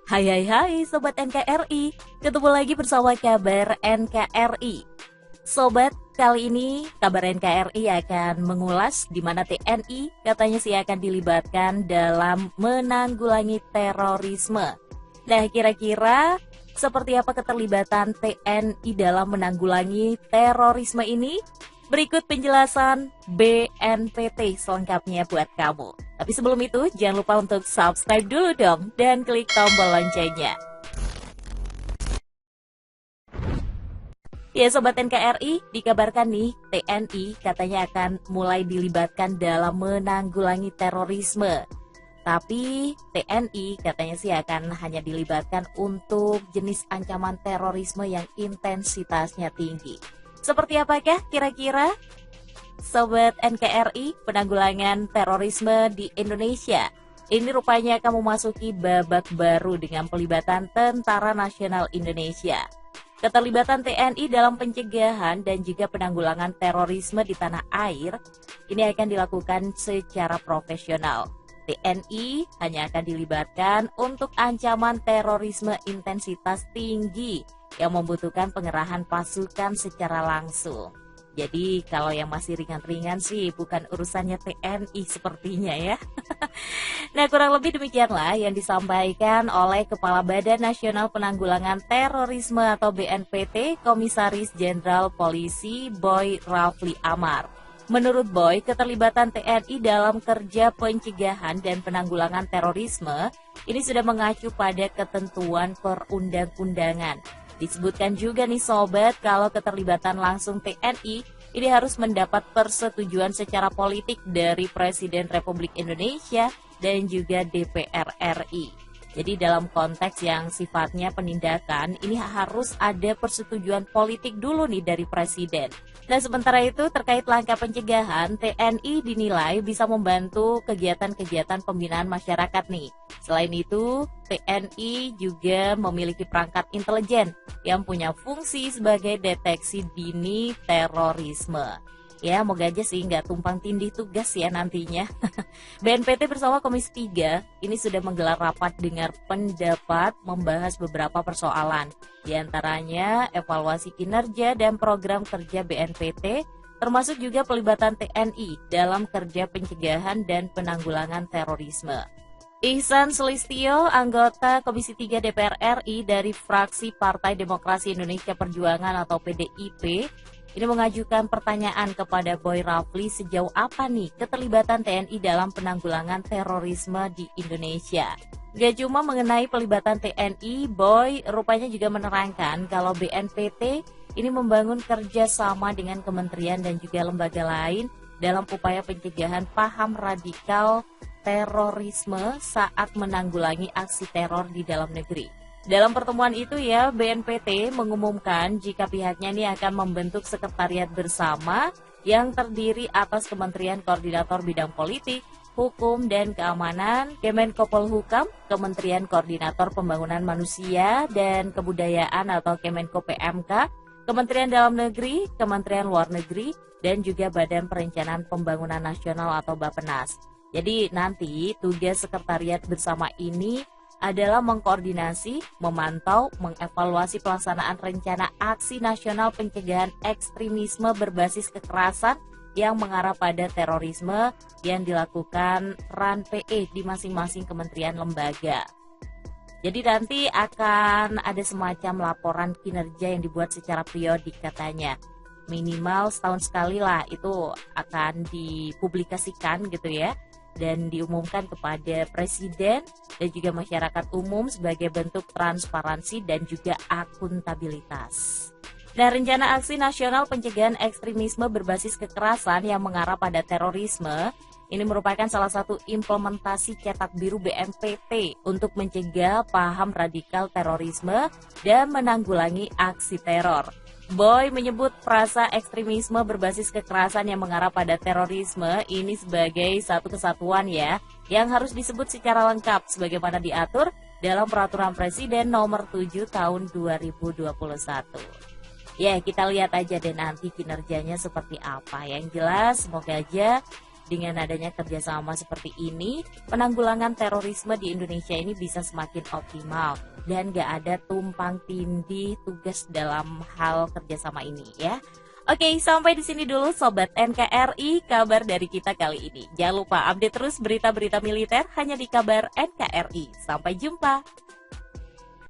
Hai Sobat NKRI, ketemu lagi bersama kabar NKRI. Sobat, kali ini kabar NKRI akan mengulas di mana TNI katanya sih akan dilibatkan dalam menanggulangi terorisme. Nah, kira-kira seperti apa keterlibatan TNI dalam menanggulangi terorisme ini? Berikut penjelasan BNPT selengkapnya buat kamu. Tapi sebelum itu, jangan lupa untuk subscribe dulu dong dan klik tombol loncengnya. Ya Sobat NKRI, dikabarkan nih TNI katanya akan mulai dilibatkan dalam menanggulangi terorisme. Tapi TNI katanya sih akan hanya dilibatkan untuk jenis ancaman terorisme yang intensitasnya tinggi. Seperti apakah kira-kira Sobat NKRI penanggulangan terorisme di Indonesia? Ini rupanya akan memasuki babak baru dengan pelibatan Tentara Nasional Indonesia. Keterlibatan TNI dalam pencegahan dan juga penanggulangan terorisme di tanah air ini akan dilakukan secara profesional. TNI hanya akan dilibatkan untuk ancaman terorisme intensitas tinggi yang membutuhkan pengerahan pasukan secara langsung. Jadi kalau yang masih ringan-ringan sih bukan urusannya TNI sepertinya ya. Nah, kurang lebih demikianlah yang disampaikan oleh Kepala Badan Nasional Penanggulangan Terorisme atau BNPT, Komisaris Jenderal Polisi Boy Rafli Amar. Menurut Boy, keterlibatan TNI dalam kerja pencegahan dan penanggulangan terorisme ini sudah mengacu pada ketentuan perundang-undangan. Disebutkan juga nih Sobat, kalau keterlibatan langsung TNI ini harus mendapat persetujuan secara politik dari Presiden Republik Indonesia dan juga DPR RI. Jadi dalam konteks yang sifatnya penindakan, ini harus ada persetujuan politik dulu nih dari Presiden. Nah, sementara itu terkait langkah pencegahan, TNI dinilai bisa membantu kegiatan-kegiatan pembinaan masyarakat nih. Selain itu, TNI juga memiliki perangkat intelijen yang punya fungsi sebagai deteksi dini terorisme. Ya, moga aja sih nggak tumpang tindih tugas ya nantinya. BNPT bersama Komisi 3 ini sudah menggelar rapat dengar pendapat membahas beberapa persoalan. Di antaranya evaluasi kinerja dan program kerja BNPT, termasuk juga pelibatan TNI dalam kerja pencegahan dan penanggulangan terorisme. Ihsan Sulistyo, anggota Komisi 3 DPR RI dari fraksi Partai Demokrasi Indonesia Perjuangan atau PDIP, ini mengajukan pertanyaan kepada Boy Rafli sejauh apa nih keterlibatan TNI dalam penanggulangan terorisme di Indonesia. Gak cuma mengenai pelibatan TNI, Boy rupanya juga menerangkan kalau BNPT ini membangun kerjasama dengan kementerian dan juga lembaga lain dalam upaya pencegahan paham radikal terorisme saat menanggulangi aksi teror di dalam negeri. Dalam pertemuan itu ya, BNPT mengumumkan jika pihaknya ini akan membentuk sekretariat bersama yang terdiri atas Kementerian Koordinator Bidang Politik, Hukum dan Keamanan, Kemenkopolhukam, Kementerian Koordinator Pembangunan Manusia dan Kebudayaan atau Kemenko PMK, Kementerian Dalam Negeri, Kementerian Luar Negeri, dan juga Badan Perencanaan Pembangunan Nasional atau Bappenas. Jadi nanti tugas sekretariat bersama ini adalah mengkoordinasi, memantau, mengevaluasi pelaksanaan rencana aksi nasional pencegahan ekstremisme berbasis kekerasan yang mengarah pada terorisme yang dilakukan RAN-PE di masing-masing kementerian lembaga. Jadi nanti akan ada semacam laporan kinerja yang dibuat secara periodik katanya. Minimal setahun sekali lah itu akan dipublikasikan gitu ya. Dan diumumkan kepada Presiden dan juga masyarakat umum sebagai bentuk transparansi dan juga akuntabilitas. Nah, rencana aksi nasional pencegahan ekstremisme berbasis kekerasan yang mengarah pada terorisme ini merupakan salah satu implementasi cetak biru BNPT untuk mencegah paham radikal terorisme dan menanggulangi aksi teror. Boy menyebut frasa ekstremisme berbasis kekerasan yang mengarah pada terorisme ini sebagai satu kesatuan ya, yang harus disebut secara lengkap sebagaimana diatur dalam Peraturan Presiden Nomor 7 Tahun 2021. Ya, kita lihat aja deh nanti kinerjanya seperti apa. Yang jelas, semoga aja Dengan adanya kerjasama seperti ini, penanggulangan terorisme di Indonesia ini bisa semakin optimal dan gak ada tumpang tindih tugas dalam hal kerjasama ini ya. Oke, sampai di sini dulu Sobat NKRI kabar dari kita kali ini. Jangan lupa update terus berita-berita militer hanya di kabar NKRI. Sampai jumpa.